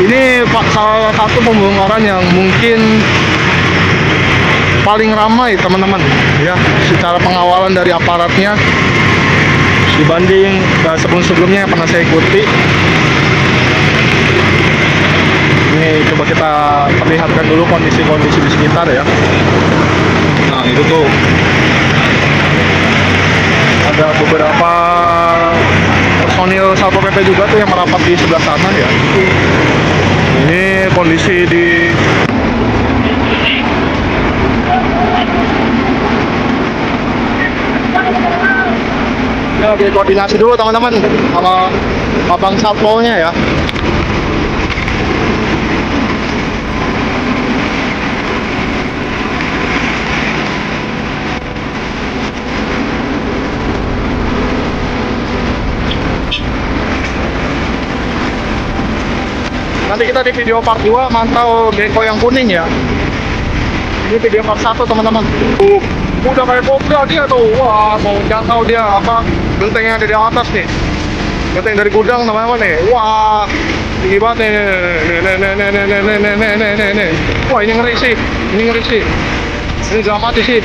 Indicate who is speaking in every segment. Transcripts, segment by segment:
Speaker 1: Ini salah satu pembongkaran yang mungkin paling ramai teman-teman ya, secara pengawalan dari aparatnya dibanding sebelum-sebelumnya yang pernah saya ikuti. Ini coba kita perlihatkan dulu kondisi-kondisi di sekitar ya. Nah itu tuh ada beberapa personil Satpol PP juga tuh yang merapat di sebelah sana ya. Ini kondisi di ya, koordinasi dulu teman-teman sama abang Satpolnya ya. Nanti kita di video part 2 mantau beko yang kuning ya. Ini video part 1 teman-teman. Udah kayak kobra dia tuh. Wah, mau jangkau dia apa genteng yang ada di atas nih. Genteng dari gudang namanya nih. Wah, tinggi banget nih. Wah, ini ngeri sih. Ini ngeri sih. Ini dramatis sih.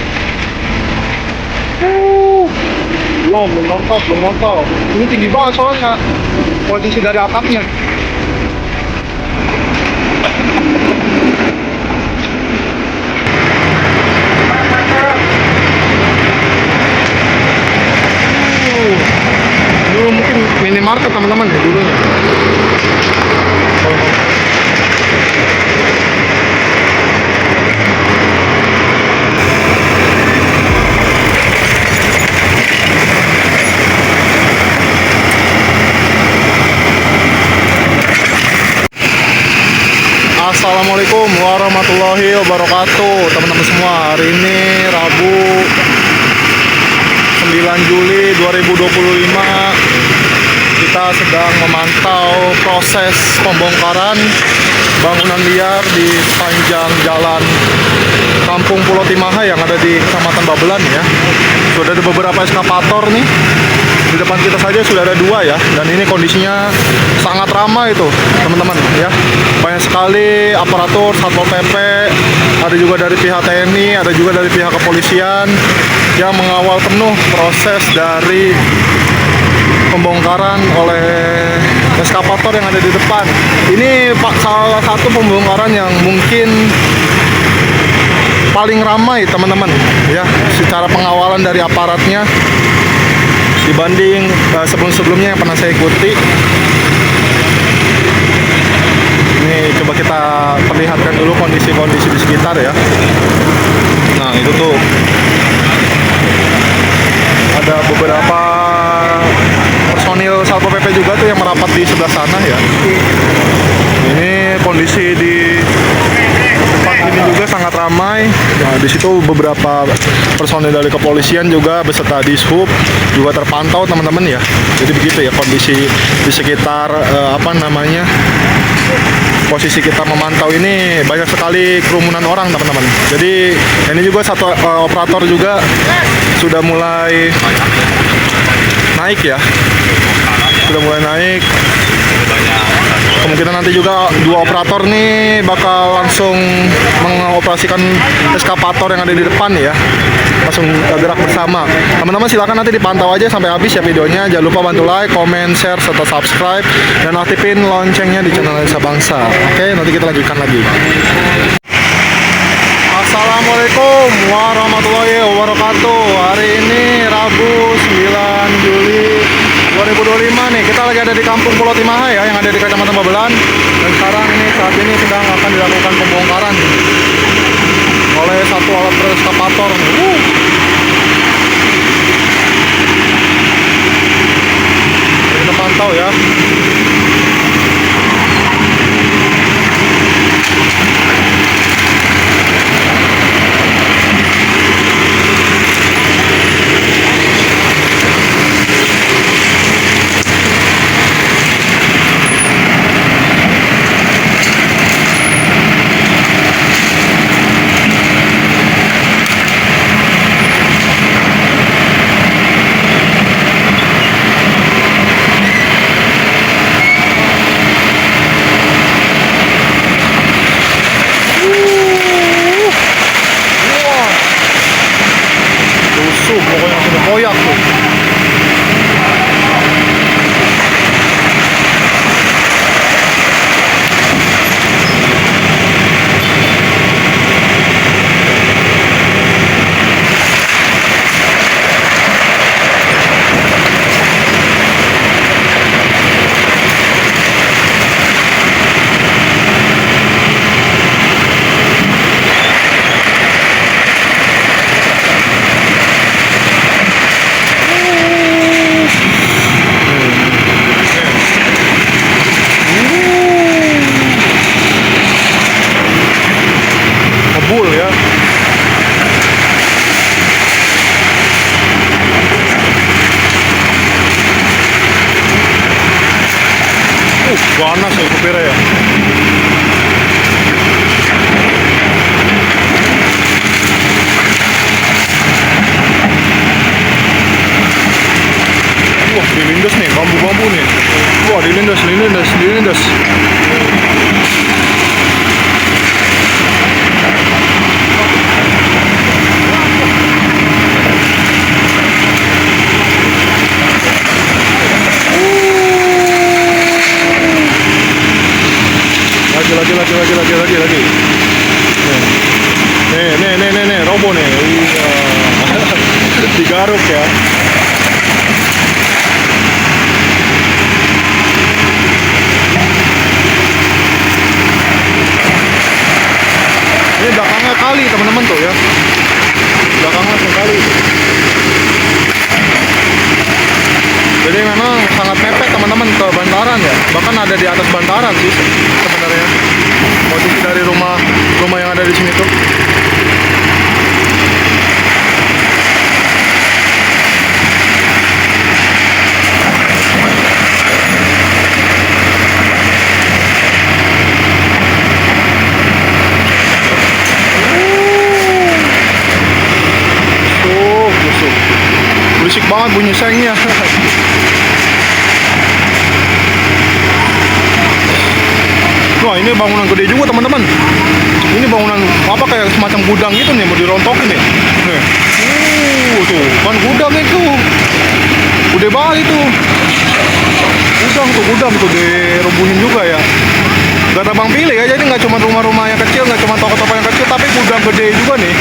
Speaker 1: Belum nonton. Ini tinggi banget soalnya. Posisi dari atapnya. Dulu mungkin minimarket teman-teman ya dulunya. Assalamualaikum warahmatullahi wabarakatuh teman-teman semua. Hari ini Rabu 9 Juli 2025. Kita sedang memantau proses pembongkaran bangunan liar di sepanjang jalan Kampung Pulau Timaha yang ada di Kecamatan Babelan ya. Sudah ada beberapa eskavator nih. Di depan kita saja sudah ada 2 ya, dan ini kondisinya sangat ramai itu teman-teman ya. Banyak sekali aparatur Satpol PP, ada juga dari pihak TNI, ada juga dari pihak kepolisian yang mengawal penuh proses dari pembongkaran oleh eskavator yang ada di depan. Ini salah satu pembongkaran yang mungkin paling ramai teman-teman ya, secara pengawalan dari aparatnya dibanding sebelum-sebelumnya yang pernah saya ikuti. Ini coba kita perlihatkan dulu kondisi-kondisi di sekitar ya. Nah itu tuh ada beberapa personil Satpol PP juga tuh yang merapat di sebelah sana ya. Ini kondisi di tempat ini juga sangat ramai. Nah, di situ beberapa personil dari kepolisian juga beserta Dishub juga terpantau teman-teman ya. Jadi begitu ya kondisi di sekitar posisi kita memantau ini banyak sekali kerumunan orang teman-teman. Jadi ini juga satu operator juga sudah mulai naik ya. Sudah mulai naik. Kemungkinan nanti juga 2 operator nih bakal langsung mengoperasikan eskavator yang ada di depan ya. Langsung gerak bersama. Teman-teman silakan nanti dipantau aja sampai habis ya videonya. Jangan lupa bantu like, comment, share, serta subscribe dan aktifin loncengnya di channel Desa Bangsa. Oke, nanti kita lanjutkan lagi. Assalamualaikum warahmatullahi wabarakatuh. Hari ini Rabu 9 Juli 2025 nih. Kita lagi ada di Kampung Pulau Timaha ya, yang ada di Kecamatan Babelan. Dan sekarang saat ini sedang akan dilakukan pembongkaran oleh satu alat berat eskavator. Kita pantau ya. ganas ya supirnya ya. Wah, dilindas nih, bambu-bambu nih. Wah, dilindas. Lagi. Nih, robo nih. Digaruk ya. Ini belakangnya kali teman-teman tuh ya. Belakangnya kali. Jadi memang sangat mepet teman-teman ke bantaran ya. Bahkan ada di atas bantaran sih sebenarnya. Posisi dari rumah yang ada di sini tuh. Busuk. Berisik banget bunyi sengnya. Wah, ini bangunan gede juga teman-teman. Ini bangunan apa kayak semacam gudang gitu nih, mau dirontokin nih. Nih. Tuh, kan gudang itu. Gede banget itu. Gudang tuh dirubuhin juga ya. Gak tebang pilih ya, jadi nggak cuma rumah-rumah yang kecil, nggak cuma toko-toko yang kecil, tapi gudang gede juga nih.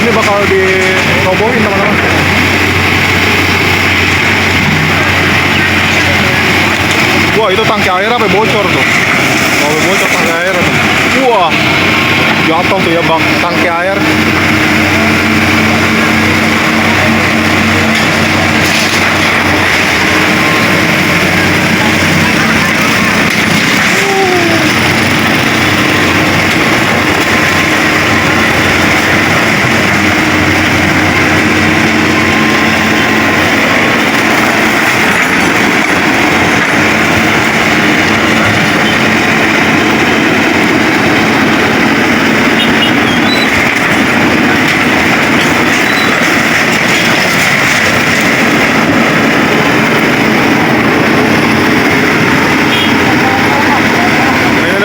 Speaker 1: Ini bakal dirobohin teman-teman. Wah, itu tangki air apa bocor tuh. Kalau bocor tangki air tuh. Wah, jatuh tuh ya bang tangki air.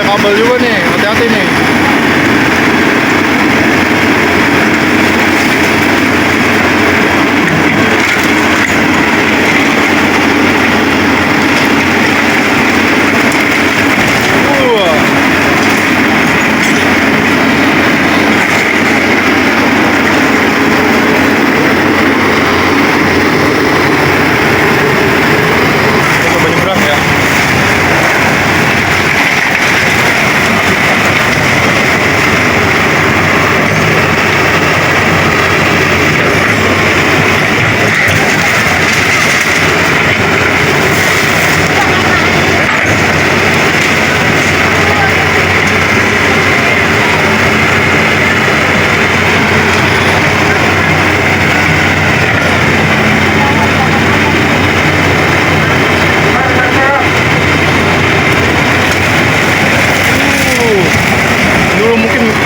Speaker 1: Kabel juga nih, hati-hati nih.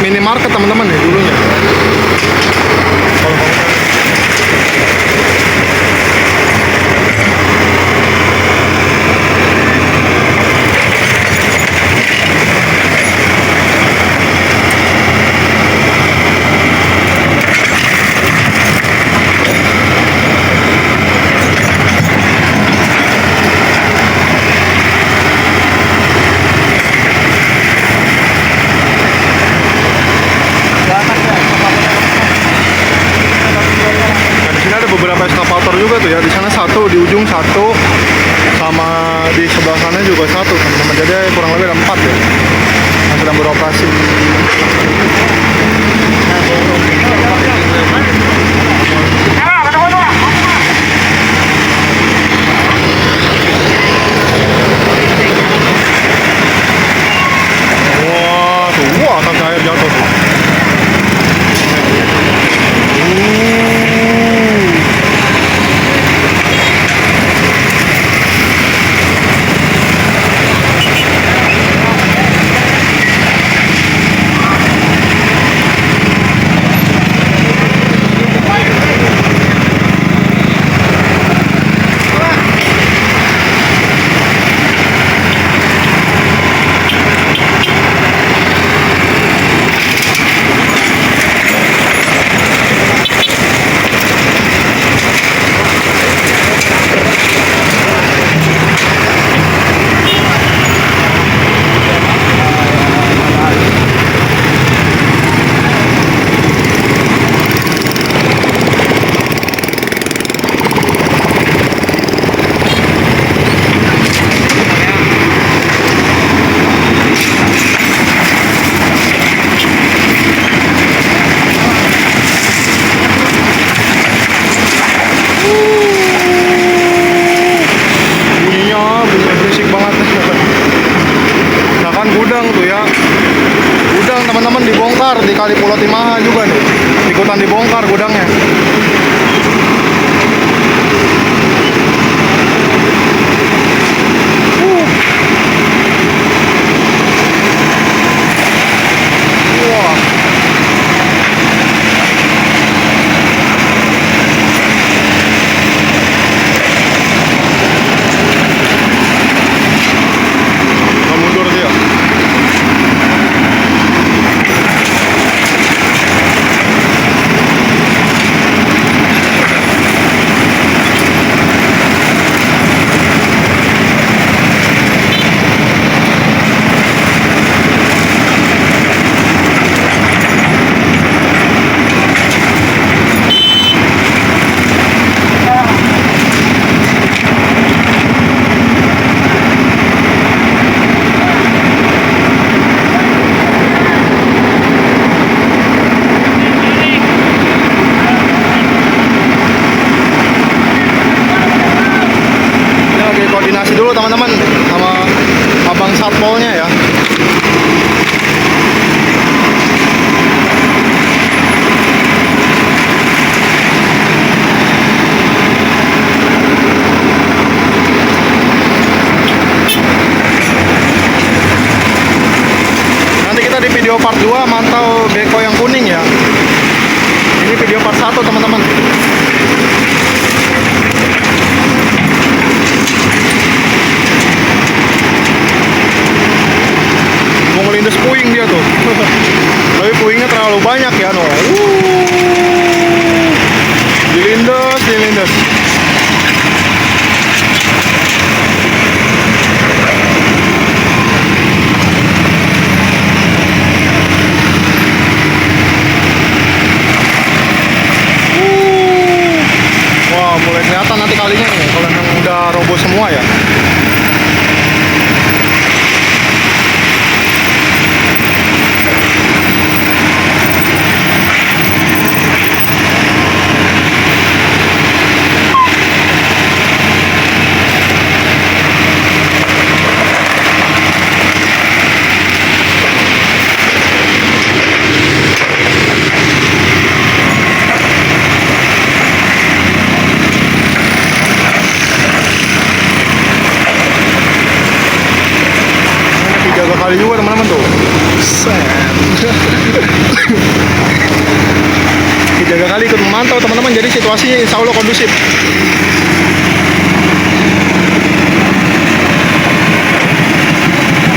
Speaker 1: Minimarket teman-teman ya dulunya. Beberapa eskavator juga tuh ya, di sana satu, di ujung satu, sama di sebelah sana juga satu teman-teman. Jadi kurang lebih ada 4 ya yang sedang beroperasi. Wah, tangki air jatuh tuh. Ban gudang tuh ya. Gudang teman-teman dibongkar di Kali Pulau Timaha juga nih. Ikutan dibongkar gudangnya. Wah. Mundur dia. Koordinasi dulu teman-teman sama abang satpolnya ya. Nanti kita di video part 2 mantau beko yang kuning ya. Ini video part 1 teman-teman. Mau ngelindes puing dia tuh. Tapi puingnya terlalu banyak ya no. Dilindes. Wah, mulai kelihatan nanti kalinya nih kalau yang udah roboh semua ya. Kali juga teman-teman tuh. Jaga kali ikut memantau teman-teman, jadi situasi insya Allah kondusif.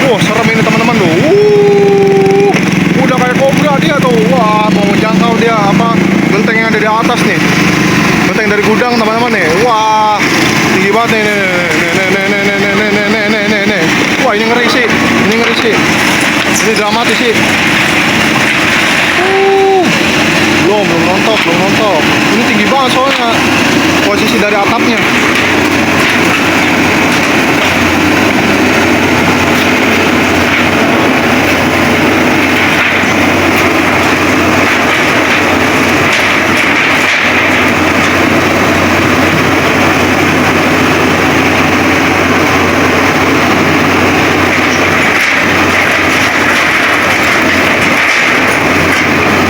Speaker 1: Wah, serem ini teman-teman tuh. Udah kayak kobra dia tuh. Wah, mau menjangkau dia apa genteng yang ada di atas nih. Genteng dari gudang teman-teman nih. Wah, tinggi banget nih. Wah, ini ngeri sih. Ini dramatis sih. Belum rontok. Ini tinggi banget soalnya posisi dari atapnya.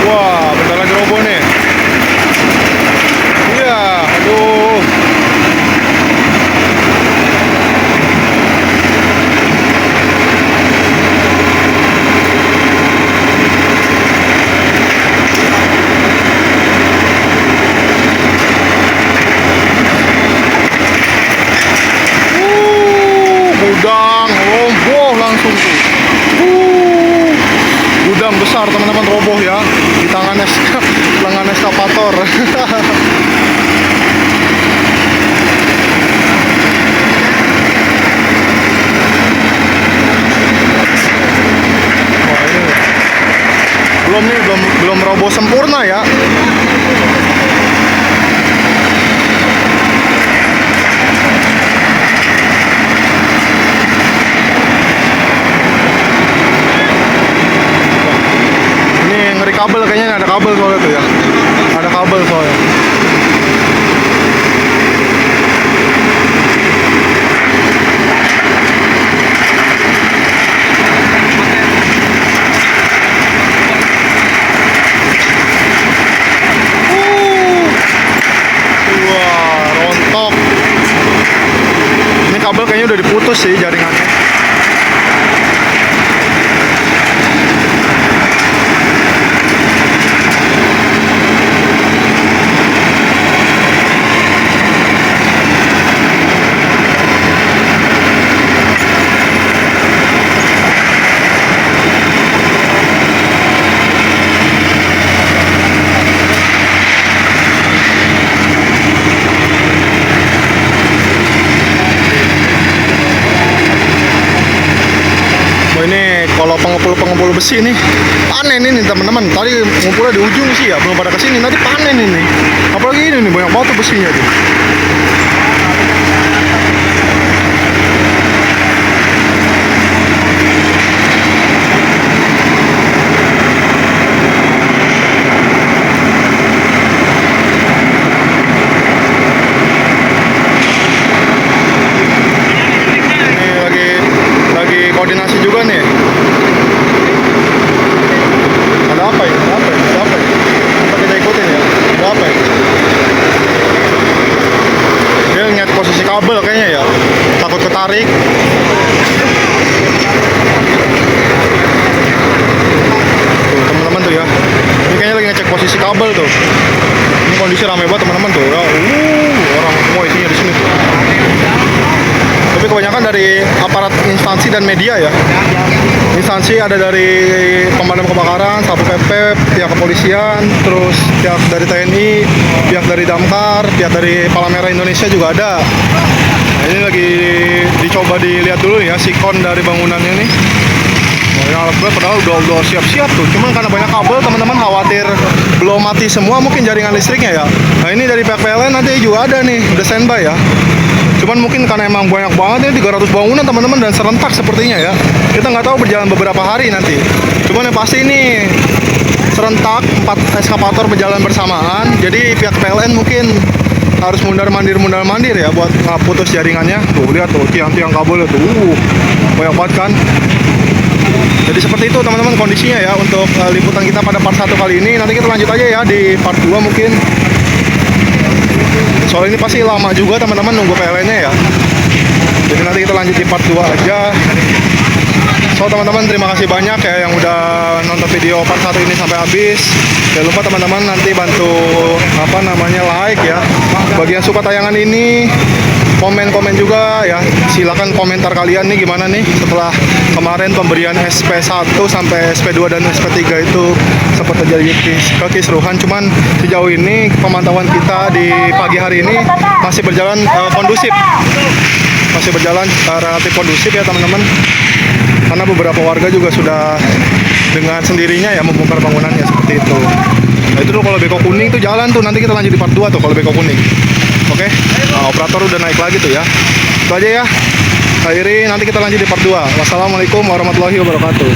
Speaker 1: Wah, bentar lagi roboh nih. Iya, aduh. Gudang roboh langsung tuh. Gudang besar teman-teman roboh ya di tangan lengan eskavator. Wah, ini belum roboh sempurna ya. Kabel kayaknya ada kabel soalnya tuh ya. Ada kabel soalnya. sih jaringannya. Ini kalau pengepul besi nih panen ini teman-teman. Tadi ngumpulnya di ujung sih ya, belum pada kesini. Nanti panen ini. Apalagi ini nih banyak banget tuh besinya tuh. Koordinasi juga nih. Ada apa ya? Ada apa ya? Ada apa ya? Apa kita ikutin ya? Ada apa ya? Dia ngeliat posisi kabel kayaknya ya. Takut ketarik. Tuh teman-teman tuh ya. Ini kayaknya lagi ngecek posisi kabel tuh. Ini kondisi ramai banget teman-teman tuh. Ya, orang semua isinya di sini tuh. Tapi kebanyakan dari aparat instansi dan media ya. Instansi ada dari pemadam kebakaran, Satpol PP, pihak kepolisian, terus pihak dari TNI, pihak dari Damkar, pihak dari Palang Merah Indonesia juga ada. Nah, ini lagi dicoba dilihat dulu ya sikon dari bangunannya nih. Nah, yang alat berat padahal udah siap-siap tuh. Cuman karena banyak kabel, teman-teman khawatir belum mati semua mungkin jaringan listriknya ya. Nah, ini dari pihak PLN nanti juga ada nih, udah standby ya. Cuman mungkin karena emang banyak banget ini 300 bangunan teman-teman dan serentak sepertinya ya. Kita nggak tahu berjalan beberapa hari nanti. Cuman yang pasti ini serentak 4 eskavator berjalan bersamaan. Jadi pihak PLN mungkin harus mundar-mandir ya buat putus jaringannya. Tuh lihat tuh tiang-tiang kabel tuh. Banyak banget kan. Jadi seperti itu teman-teman kondisinya ya untuk liputan kita pada part 1 kali ini. Nanti kita lanjut aja ya di part 2 mungkin. Soal ini pasti lama juga teman-teman nunggu PLN-nya ya. Jadi nanti kita lanjut di part 2 aja. So teman-teman terima kasih banyak ya yang udah nonton video part 1 ini sampai habis. Jangan lupa teman-teman nanti bantu like ya. Bagi yang suka tayangan ini, komen-komen juga ya. Silakan komentar kalian nih gimana nih setelah kemarin pemberian SP1 sampai SP2 dan SP3 itu sempat terjadi kekisruhan. Cuman sejauh ini pemantauan kita di pagi hari ini masih berjalan kondusif. Masih berjalan relatif kondusif ya teman-teman. Karena beberapa warga juga sudah dengan sendirinya ya membongkar bangunannya seperti itu. Nah itu tuh kalau beko kuning tuh jalan tuh, nanti kita lanjut di part 2 tuh kalau beko kuning. Oke, nah, operator udah naik lagi tuh ya. Itu aja ya. Akhiri nanti kita lanjut di part 2. Wassalamualaikum warahmatullahi wabarakatuh.